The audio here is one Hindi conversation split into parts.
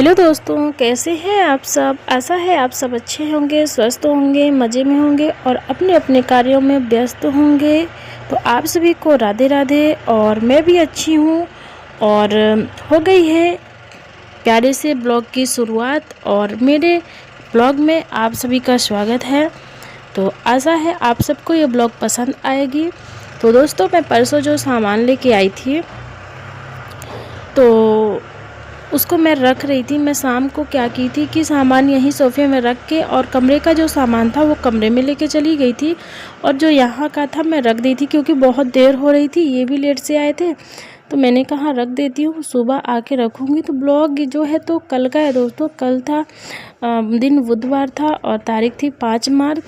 हेलो दोस्तों, कैसे हैं आप सब। आशा है आप सब अच्छे होंगे, स्वस्थ होंगे, मज़े में होंगे और अपने अपने कार्यों में व्यस्त होंगे। तो आप सभी को राधे राधे। और मैं भी अच्छी हूँ और हो गई है प्यारे से ब्लॉग की शुरुआत और मेरे ब्लॉग में आप सभी का स्वागत है। तो आशा है आप सबको ये ब्लॉग पसंद आएगी। तो दोस्तों, मैं परसों जो सामान लेके आई थी तो उसको मैं रख रही थी। मैं शाम को क्या की थी कि सामान यहीं सोफ़े में रख के और कमरे का जो सामान था वो कमरे में लेके चली गई थी और जो यहाँ का था मैं रख दी थी, क्योंकि बहुत देर हो रही थी, ये भी लेट से आए थे। तो मैंने कहा रख देती हूँ, सुबह आके रखूँगी। तो ब्लॉग जो है तो कल का है दोस्तों। कल था दिन बुधवार था और तारीख थी 5 मार्च।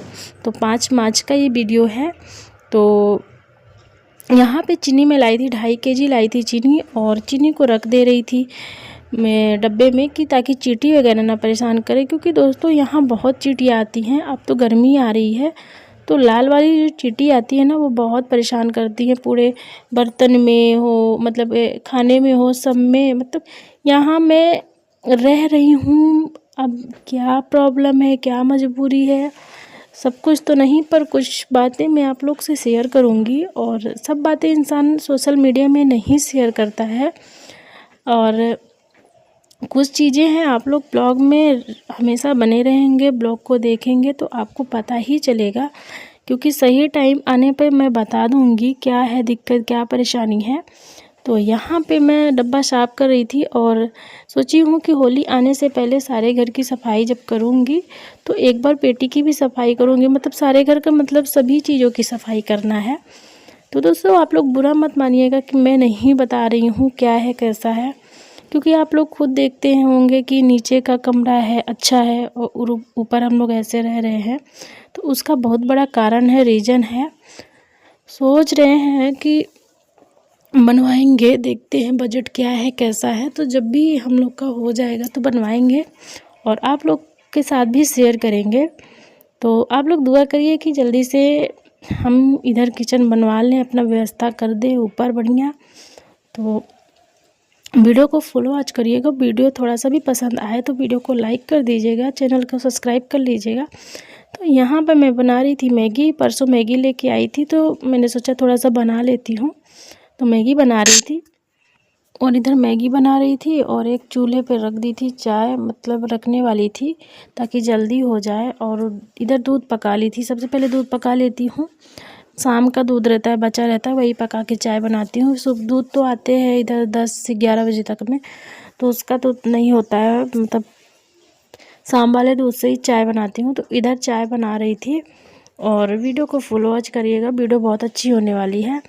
तो 5 मार्च का ये वीडियो है। तो यहाँ पे चीनी मैं लाई थी, 2.5 kg लाई थी चीनी, और चीनी को रख दे रही थी मैं डब्बे में कि ताकि चींटी वगैरह ना परेशान करे, क्योंकि दोस्तों यहाँ बहुत चींटियाँ आती हैं। अब तो गर्मी आ रही है तो लाल वाली जो चींटी आती है ना वो बहुत परेशान करती है। पूरे बर्तन में हो, मतलब खाने में हो, सब में। मतलब यहाँ मैं रह रही हूँ, अब क्या प्रॉब्लम है, क्या मजबूरी है, सब कुछ तो नहीं, पर कुछ बातें मैं आप लोग से शेयर करूँगी। और सब बातें इंसान सोशल मीडिया में नहीं शेयर करता है, और कुछ चीज़ें हैं आप लोग ब्लॉग में हमेशा बने रहेंगे, ब्लॉग को देखेंगे तो आपको पता ही चलेगा, क्योंकि सही टाइम आने पे मैं बता दूंगी क्या है दिक्कत, क्या परेशानी है। तो यहाँ पे मैं डब्बा साफ़ कर रही थी और सोची हूँ कि होली आने से पहले सारे घर की सफाई जब करूँगी तो एक बार पेटी की भी सफाई करूँगी। मतलब सारे घर का मतलब सभी चीज़ों की सफाई करना है। तो दोस्तों, आप लोग बुरा मत मानिएगा कि मैं नहीं बता रही हूँ क्या है कैसा है, क्योंकि आप लोग खुद देखते हैं होंगे कि नीचे का कमरा है अच्छा है और ऊपर हम लोग ऐसे रह रहे हैं। तो उसका बहुत बड़ा कारण है, रीज़न है। सोच रहे हैं कि बनवाएंगे, देखते हैं बजट क्या है कैसा है। तो जब भी हम लोग का हो जाएगा तो बनवाएंगे और आप लोग के साथ भी शेयर करेंगे। तो आप लोग दुआ करिए कि जल्दी से हम इधर किचन बनवा लें, अपना व्यवस्था कर दें ऊपर बढ़िया। तो वीडियो को फुल वॉच करिएगा। वीडियो थोड़ा सा भी पसंद आए तो वीडियो को लाइक कर दीजिएगा, चैनल को सब्सक्राइब कर लीजिएगा। तो यहाँ पर मैं बना रही थी मैगी। परसों मैगी लेके आई थी तो मैंने सोचा थोड़ा सा बना लेती हूँ। तो मैगी बना रही थी और इधर मैगी बना रही थी और एक चूल्हे पे रख दी थी चाय, मतलब रखने वाली थी ताकि जल्दी हो जाए। और इधर दूध पका ली थी। सबसे पहले दूध पका लेती हूँ, शाम का दूध रहता है बचा रहता है, वही पका के चाय बनाती हूँ। सुबह दूध तो आते हैं इधर 10 से 11 बजे तक में, तो उसका तो नहीं होता है, मतलब शाम वाले दूध से ही चाय बनाती हूँ। तो इधर चाय बना रही थी और वीडियो को फुल वॉच करिएगा, वीडियो बहुत अच्छी होने वाली है।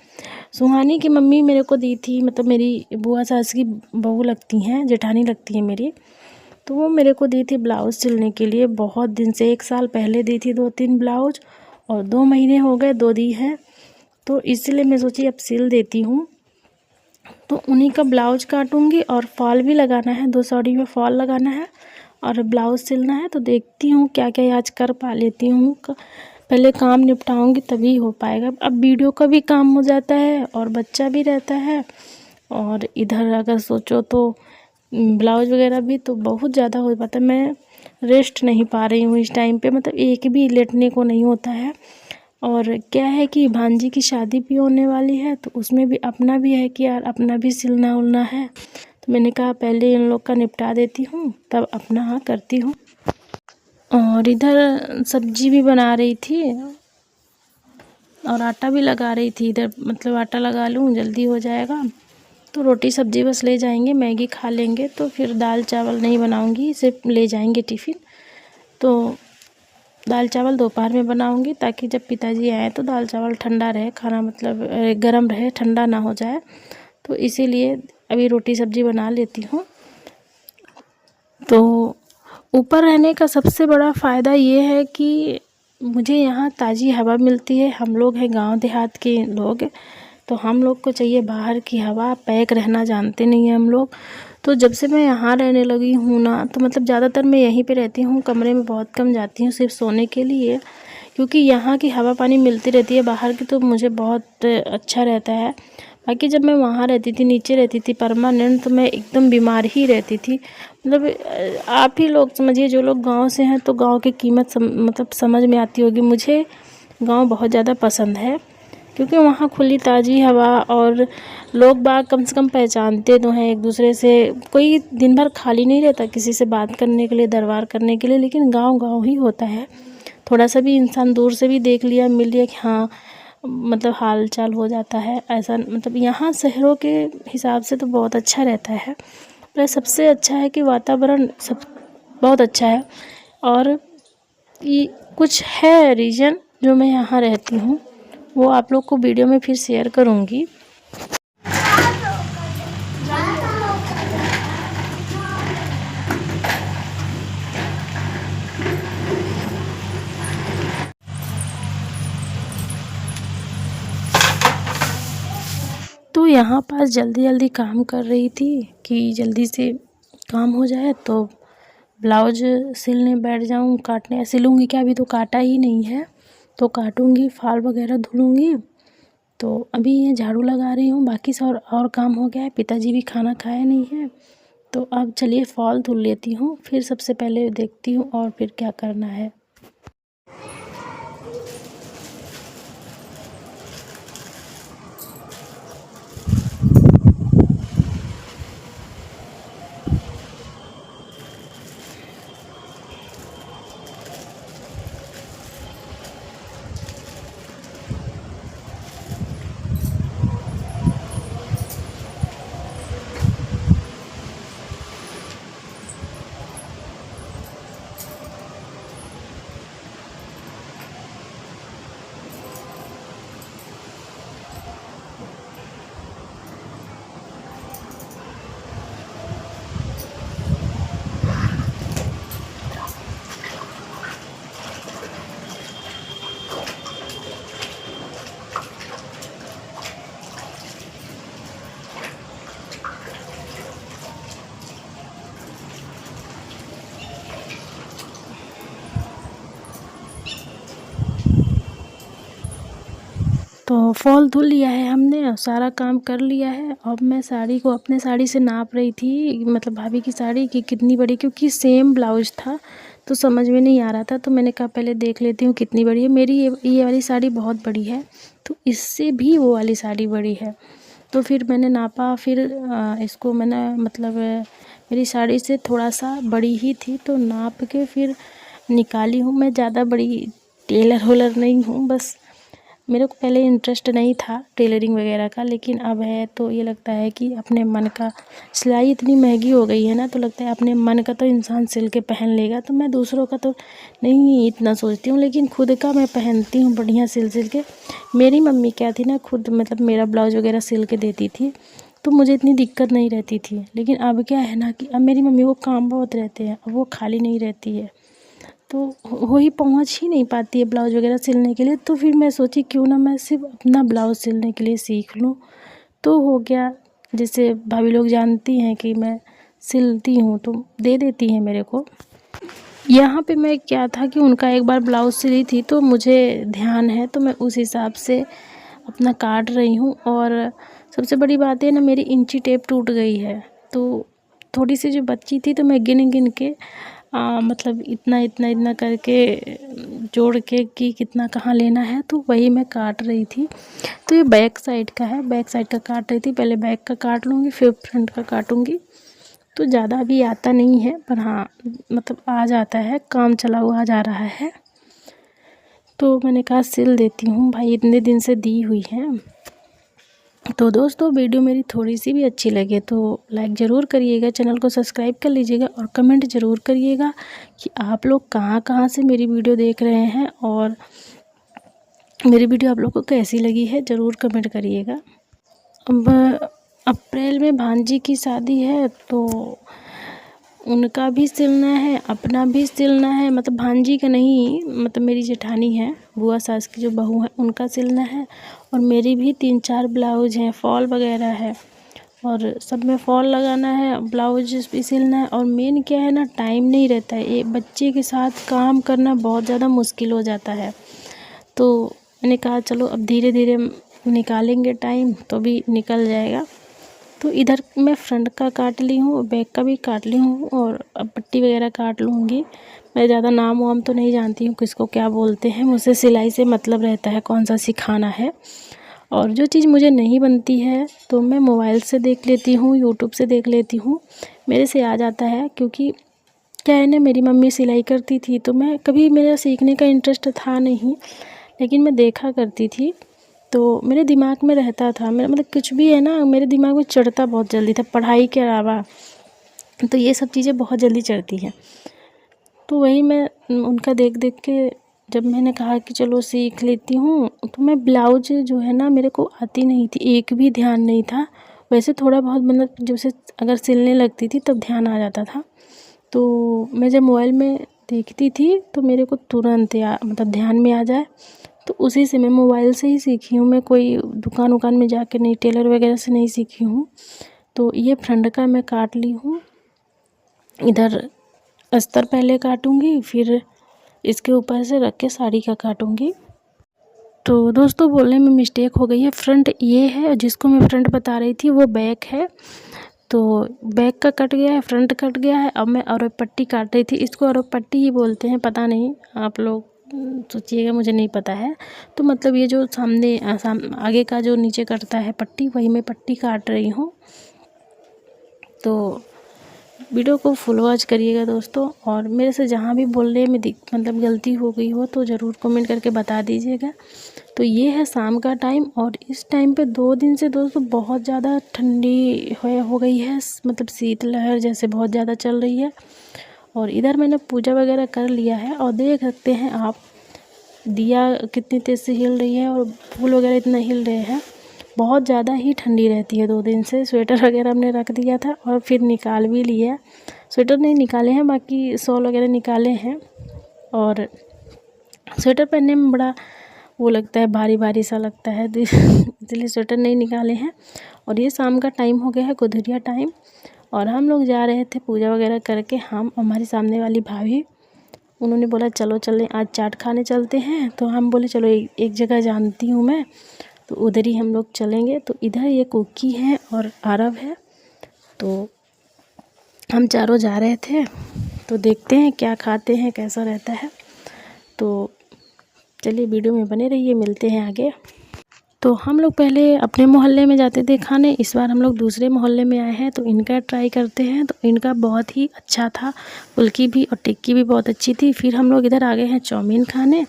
सुहानी की मम्मी मेरे को दी थी, मतलब मेरी बुआ सास की बहू लगती हैं, जेठानी लगती है मेरी। तो वो मेरे को दी थी ब्लाउज़ सिलने के लिए, बहुत दिन से, 1 साल पहले दी थी 2-3 ब्लाउज, और 2 महीने हो गए 2 दी हैं। तो इसलिए मैं सोची अब सिल देती हूँ। तो उन्हीं का ब्लाउज काटूँगी और फॉल भी लगाना है, 2 साड़ी में फॉल लगाना है और ब्लाउज सिलना है। तो देखती हूँ क्या क्या आज कर पा लेती हूँ। पहले काम निपटाऊँगी तभी हो पाएगा। अब वीडियो का भी काम हो जाता है और बच्चा भी रहता है, और इधर अगर सोचो तो ब्लाउज वगैरह भी तो बहुत ज़्यादा हो पाता है। मैं रेस्ट नहीं पा रही हूँ इस टाइम पे, मतलब एक भी लेटने को नहीं होता है। और क्या है कि भांजी की शादी भी होने वाली है तो उसमें भी अपना भी है कि यार अपना भी सिलना उलना है। तो मैंने कहा पहले इन लोग का निपटा देती हूँ तब अपना करती हूँ। और इधर सब्जी भी बना रही थी और आटा भी लगा रही थी। इधर मतलब आटा लगा लूँ जल्दी हो जाएगा, तो रोटी सब्जी बस ले जाएंगे, मैगी खा लेंगे, तो फिर दाल चावल नहीं बनाऊंगी, सिर्फ ले जाएंगे टिफ़िन। तो दाल चावल दोपहर में बनाऊंगी ताकि जब पिताजी आए तो दाल चावल ठंडा रहे, खाना मतलब गरम रहे, ठंडा ना हो जाए। तो इसीलिए अभी रोटी सब्जी बना लेती हूँ। तो ऊपर रहने का सबसे बड़ा फ़ायदा ये है कि मुझे यहाँ ताज़ी हवा मिलती है। हम लोग हैं गांव देहात के लोग, तो हम लोग को चाहिए बाहर की हवा, पैक रहना जानते नहीं हैं हम लोग। तो जब से मैं यहाँ रहने लगी हूँ ना, तो मतलब ज़्यादातर मैं यहीं पे रहती हूँ, कमरे में बहुत कम जाती हूँ, सिर्फ सोने के लिए, क्योंकि यहाँ की हवा पानी मिलती रहती है बाहर की, तो मुझे बहुत अच्छा रहता है। बाकी जब मैं वहाँ रहती थी, नीचे रहती थी परमानेंट, तो मैं एकदम बीमार ही रहती थी। मतलब आप ही लोग समझिए, जो लोग गांव से हैं तो गांव की कीमत मतलब समझ में आती होगी। मुझे गांव बहुत ज़्यादा पसंद है क्योंकि वहाँ खुली ताज़ी हवा और लोग बाग कम से कम पहचानते तो हैं एक दूसरे से। कोई दिन भर खाली नहीं रहता किसी से बात करने के लिए, दरबार करने के लिए, लेकिन गाँव गाँव ही होता है। थोड़ा सा भी इंसान दूर से भी देख लिया, मिल लिया कि हाँ मतलब हाल चाल हो जाता है ऐसा। मतलब यहाँ शहरों के हिसाब से तो बहुत अच्छा रहता है, पर सबसे अच्छा है कि वातावरण सब बहुत अच्छा है। और ये कुछ है रीज़न जो मैं यहाँ रहती हूँ, वो आप लोग को वीडियो में फिर शेयर करूँगी। तो यहाँ पास जल्दी जल्दी काम कर रही थी कि जल्दी से काम हो जाए, तो ब्लाउज सिलने बैठ जाऊँ, काटने सिलूँगी क्या, अभी तो काटा ही नहीं है, तो काटूँगी, फाल वगैरह धुलूँगी। तो अभी ये झाड़ू लगा रही हूँ, बाकी सब और काम हो गया है। पिताजी भी खाना खाए नहीं है, तो अब चलिए फॉल धुल लेती हूँ, फिर सबसे पहले देखती हूँ और फिर क्या करना है। तो फॉल धुल लिया है हमने और सारा काम कर लिया है। अब मैं साड़ी को अपने साड़ी से नाप रही थी, मतलब भाभी की साड़ी की कितनी बड़ी, क्योंकि सेम ब्लाउज था तो समझ में नहीं आ रहा था। तो मैंने कहा पहले देख लेती हूँ कितनी बड़ी है। मेरी ये वाली साड़ी बहुत बड़ी है, तो इससे भी वो वाली साड़ी बड़ी है। तो फिर मैंने नापा, फिर इसको मैंने मतलब मेरी साड़ी से थोड़ा सा बड़ी ही थी, तो नाप के फिर निकाली हूँ। मैं ज़्यादा बड़ी टेलर होलर नहीं हूँ, बस मेरे को पहले इंटरेस्ट नहीं था टेलरिंग वगैरह का, लेकिन अब है तो ये लगता है कि अपने मन का, सिलाई इतनी महंगी हो गई है ना, तो लगता है अपने मन का तो इंसान सिल के पहन लेगा। तो मैं दूसरों का तो नहीं इतना सोचती हूँ, लेकिन खुद का मैं पहनती हूँ बढ़िया सिल के। मेरी मम्मी क्या थी ना, खुद मतलब मेरा ब्लाउज वगैरह सिल के देती थी, तो मुझे इतनी दिक्कत नहीं रहती थी। लेकिन अब क्या है ना कि अब मेरी मम्मी को काम बहुत रहते हैं, अब वो खाली नहीं रहती है, तो हो ही पहुंच ही नहीं पाती है ब्लाउज वगैरह सिलने के लिए। तो फिर मैं सोची क्यों ना मैं सिर्फ अपना ब्लाउज सिलने के लिए सीख लूँ, तो हो गया। जैसे भाभी लोग जानती हैं कि मैं सिलती हूँ, तो दे देती हैं मेरे को। यहाँ पे मैं क्या था कि उनका एक बार ब्लाउज सिली थी, तो मुझे ध्यान है, तो मैं उस हिसाब से अपना काट रही हूँ। और सबसे बड़ी बात है ना, मेरी इंची टेप टूट गई है, तो थोड़ी सी जो बच्ची थी, तो मैं गिन गिन के मतलब इतना इतना इतना करके जोड़ के कि कितना कहाँ लेना है, तो वही मैं काट रही थी। तो ये बैक साइड का है, बैक साइड का काट रही थी। पहले बैक का काट लूँगी, फिर फ्रंट का काटूँगी। तो ज़्यादा अभी आता नहीं है, पर हाँ मतलब आ जाता है, काम चला हुआ आ जा रहा है। तो मैंने कहा सिल देती हूँ भाई, इतने दिन से दी हुई है। तो दोस्तों वीडियो मेरी थोड़ी सी भी अच्छी लगे तो लाइक ज़रूर करिएगा, चैनल को सब्सक्राइब कर लीजिएगा और कमेंट ज़रूर करिएगा कि आप लोग कहाँ कहाँ से मेरी वीडियो देख रहे हैं और मेरी वीडियो आप लोग को कैसी लगी है, ज़रूर कमेंट करिएगा। अब अप्रैल में भांजी की शादी है, तो उनका भी सिलना है, अपना भी सिलना है। मतलब भांजी का नहीं, मतलब मेरी जेठानी है, बुआ सास की जो बहू है, उनका सिलना है। और मेरी भी 3-4 ब्लाउज हैं, फॉल वगैरह है, और सब में फॉल लगाना है, ब्लाउज भी सिलना है। और मेन क्या है ना, टाइम नहीं रहता है, ये बच्चे के साथ काम करना बहुत ज़्यादा मुश्किल हो जाता है। तो मैंने कहा चलो अब धीरे धीरे निकालेंगे टाइम तो भी निकल जाएगा। तो इधर मैं फ्रंट का काट ली हूँ, बैक का भी काट ली हूँ और अब पट्टी वगैरह काट लूँगी। मैं ज़्यादा नाम वाम तो नहीं जानती हूँ किसको क्या बोलते हैं, मुझसे सिलाई से मतलब रहता है कौन सा सिखाना है। और जो चीज़ मुझे नहीं बनती है तो मैं मोबाइल से देख लेती हूँ, यूट्यूब से देख लेती हूँ, मेरे से आ जाता है। क्योंकि क्या है ना, मेरी मम्मी सिलाई करती थी तो मैं कभी, मेरा सीखने का इंटरेस्ट था नहीं, लेकिन मैं देखा करती थी तो मेरे दिमाग में रहता था। मेरा मतलब कुछ भी है ना, मेरे दिमाग में चढ़ता बहुत जल्दी था, पढ़ाई के अलावा तो ये सब चीज़ें बहुत जल्दी चढ़ती हैं। तो वही मैं उनका देख देख के जब मैंने कहा कि चलो सीख लेती हूँ, तो मैं ब्लाउज जो है ना मेरे को आती नहीं थी, एक भी ध्यान नहीं था। वैसे थोड़ा बहुत मतलब जैसे अगर सिलने लगती थी तब ध्यान आ जाता था। तो मैं जब मोबाइल में देखती थी तो मेरे को तुरंत मतलब ध्यान में आ जाए, तो उसी से मैं मोबाइल से ही सीखी हूँ। मैं कोई दुकान उकान में जाके नहीं, टेलर वगैरह से नहीं सीखी हूँ। तो ये फ्रंट का मैं काट ली हूँ। इधर अस्तर पहले काटूँगी, फिर इसके ऊपर से रख के साड़ी का काटूँगी। तो दोस्तों बोलने में मिस्टेक हो गई है, फ्रंट ये है, जिसको मैं फ्रंट बता रही थी वो बैक है। तो बैक का कट गया है, फ्रंट कट गया है। अब मैं अरब पट्टी काट रही थी, इसको अरब पट्टी ही बोलते हैं, पता नहीं आप लोग सोचिएगा, मुझे नहीं पता है। तो मतलब ये जो सामने आगे का जो नीचे कटता है पट्टी, वही मैं पट्टी काट रही हूँ। तो वीडियो को फुल वॉच करिएगा दोस्तों, और मेरे से जहाँ भी बोलने में मतलब गलती हो गई हो तो ज़रूर कमेंट करके बता दीजिएगा। तो ये है शाम का टाइम, और इस टाइम पे 2 दिन से दोस्तों बहुत ज़्यादा ठंडी हो गई है, मतलब शीतलहर जैसे बहुत ज़्यादा चल रही है। और इधर मैंने पूजा वगैरह कर लिया है, और देख सकते हैं आप दिया कितनी तेज़ से हिल रही है और फूल वगैरह इतना हिल रहे हैं। बहुत ज़्यादा ही ठंडी रहती है 2 दिन से। स्वेटर वगैरह हमने रख दिया था और फिर निकाल भी लिया। स्वेटर नहीं निकाले हैं, बाकी शॉल वगैरह निकाले हैं। और स्वेटर पहनने में बड़ा वो लगता है, भारी भारी सा लगता है, तो इसलिए स्वेटर नहीं निकाले हैं। और ये शाम का टाइम हो गया है, गोधूलिया टाइम, और हम लोग जा रहे थे पूजा वगैरह करके। हम, हमारी सामने वाली भाभी, उन्होंने बोला चलो चलें आज चाट खाने चलते हैं। तो हम बोले चलो एक जगह जानती हूँ मैं, तो उधर ही हम लोग चलेंगे। तो इधर ये कुकी है और आरव है, तो हम चारों जा रहे थे। तो देखते हैं क्या खाते हैं, कैसा रहता है। तो चलिए वीडियो में बने रहिए, मिलते हैं आगे। तो हम लोग पहले अपने मोहल्ले में जाते थे खाने, इस बार हम लोग दूसरे मोहल्ले में आए हैं तो इनका ट्राई करते हैं। तो इनका बहुत ही अच्छा था, फुल्की भी और टिक्की भी बहुत अच्छी थी। फिर हम लोग इधर आ गए हैं चाउमीन खाने,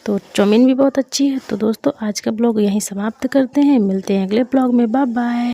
तो चाउमीन भी बहुत अच्छी है। तो दोस्तों आज का ब्लॉग यहीं समाप्त करते हैं, मिलते हैं अगले ब्लॉग में, बाय बाय।